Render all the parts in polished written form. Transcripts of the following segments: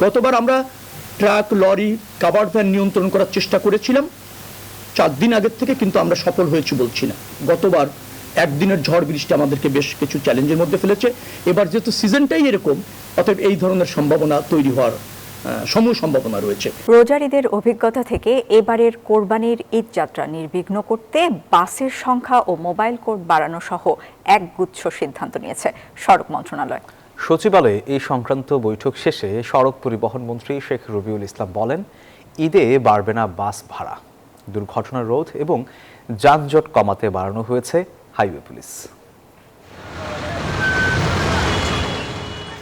গতবার আমরা truck, lorry, covered van নিয়ন্ত্রণ করার চেষ্টা করেছিলাম 4 দিন আগের থেকে, কিন্তু আমরা সফল হয়েছি বলছি না। গতবার একদিনের ঝড় বৃষ্টি আমাদেরকে বেশ কিছু চ্যালেঞ্জের মধ্যে ফেলেছে। এবার যেহেতু সিজনটাই এরকম, অতএব এই ধরনের সম্ভাবনা তৈরি হওয়ার সমূহ সম্ভাবনা রয়েছে। রোজার ঈদের অভিজ্ঞতা থেকে এবারের কোরবানির ঈদ যাত্রা নির্বিঘ্ন করতে বাসের সংখ্যা ও মোবাইল কোড বাড়ানো সহ একগুচ্ছ সিদ্ধান্ত নিয়েছে সড়ক মন্ত্রণালয়। সচিবালয়ে এই সংক্রান্ত বৈঠক শেষে সড়ক পরিবহন মন্ত্রী শেখ রবিউল ইসলাম বলেন, ঈদে বাড়বে না বাস ভাড়া। দুর্ঘটনা রোধ এবং যানজট কমাতে বাড়ানো হয়েছে হাইওয়ে পুলিশ।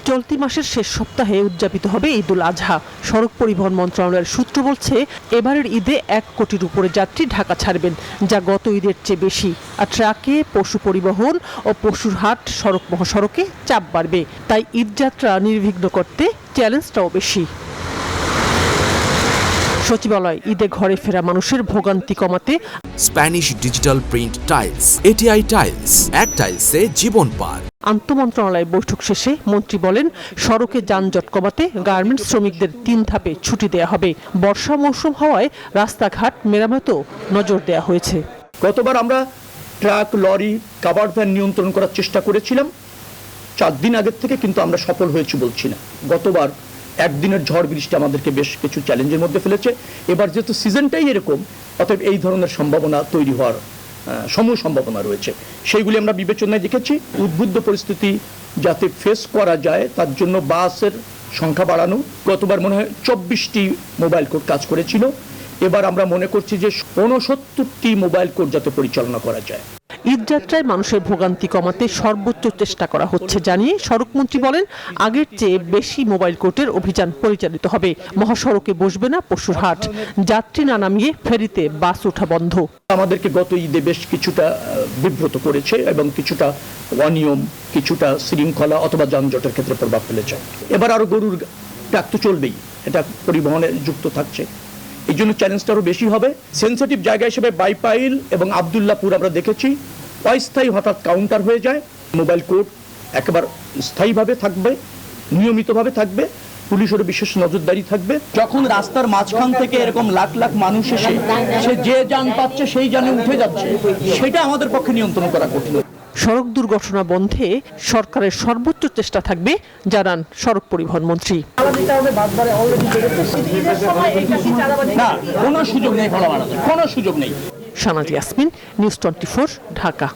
চলতি মাসের শেষ সপ্তাহে উদযাপিত হবে ঈদুল আজহা। সড়ক পরিবহন মন্ত্রণালয়ের সূত্র বলছে, এবারের ঈদে 1 কোটির উপরে যাত্রী ঢাকা ছাড়বেন, যা গত ঈদের চেয়ে বেশি। আর ট্রাকে, পশু পরিবহন ও পশুর হাট, সড়ক মহাসড়কে চাপ বাড়বে। তাই ঈদযাত্রা নির্বিঘ্ন করতে চ্যালেঞ্জটাও বেশি। সচিবালয় ঈদে ঘরে ফেরা মানুষের ভোগান্তি কমাতে Spanish digital print tiles, ATI tiles, এক টাইলসে জীবন পার। আন্তঃমন্ত্রণালয় বৈঠক শেষে মন্ত্রী বলেন, সড়কে যানজট কমাতে গার্মেন্টস শ্রমিকদের 3 ধাপে ছুটি দেয়া হবে। বর্ষা মৌসুম হওয়ায় রাস্তাঘাট মেরামতেও নজর দেয়া হয়েছে। গতবার আমরা ট্রাক, লরি, কাভার্ড ভ্যান নিয়ন্ত্রণ করার চেষ্টা করেছিলাম 4 দিন আগের থেকে, কিন্তু আমরা সফল হয়েছি বলছি না। গতবার একদিনের ঝড় বৃষ্টি আমাদেরকে বেশ কিছু চ্যালেঞ্জের মধ্যে ফেলেছে। এবার যেহেতু সিজনটাই এরকম, অতএব এই ধরনের সম্ভাবনা তৈরি হওয়ার সমূহ সম্ভাবনা রয়েছে। সেইগুলি আমরা বিবেচনায় রেখেছি। উদ্বুদ্ধ পরিস্থিতি যাতে ফেস করা যায় তার জন্য বাসের সংখ্যা বাড়ানো। গতবার মনে হয় 24টি মোবাইল কোড কাজ করেছিল, এবার আমরা মনে করছি যে 69টি মোবাইল কোড যাতে পরিচালনা করা যায়। ঈদযাত্রায় মানুষের ভোগান্তি কমাতে সর্বোচ্চ চেষ্টা করা হচ্ছে জানিয়ে সড়কমন্ত্রী বলেন, আগের চেয়ে বেশি মোবাইল কোর্টের অভিযান পরিচালিত হবে। মহাসড়কে বসবে না পশুর হাট। যাত্রী না নামিয়ে ফেরিতে বাস ওঠা বন্ধ। আমাদেরকে গত ঈদে বেশ কিছুটা বিব্রত করেছে এবং কিছুটা অনিয়ম, কিছুটা শৃঙ্খলা অথবা যানজটের ক্ষেত্রে প্রভাব ফেলেছে। এবার আরো গরুর ট্রাক তো চলবেই, এটা পরিবহনে যুক্ত থাকছে। এই জন্য চ্যালেঞ্জটা আরও বেশি হবে। সেন্সিটিভ জায়গা হিসেবে বাইপাইল এবং আবদুল্লাপুর আমরা দেখেছি অস্থায়ী হঠাৎ কাউন্টার হয়ে যায়। মোবাইল কোড একেবারে স্থায়ীভাবে থাকবে, নিয়মিতভাবে থাকবে, পুলিশেরও বিশেষ নজরদারি থাকবে। যখন রাস্তার মাঝখান থেকে এরকম লাখ লাখ মানুষ এসে সে যে যান পাচ্ছে সেই যানে উঠে যাচ্ছে, সেটা আমাদের পক্ষে নিয়ন্ত্রণ করা কঠিন। সড়ক দুর্ঘটনা বন্ধে সরকারের সর্বোচ্চ চেষ্টা থাকবে জানান সড়ক পরিবহন মন্ত্রী। না, কোনো সুযোগ নেই, কোনো সুযোগ নেই। শানাজ ইয়াসমিন, নিউজ 24, ঢাকা।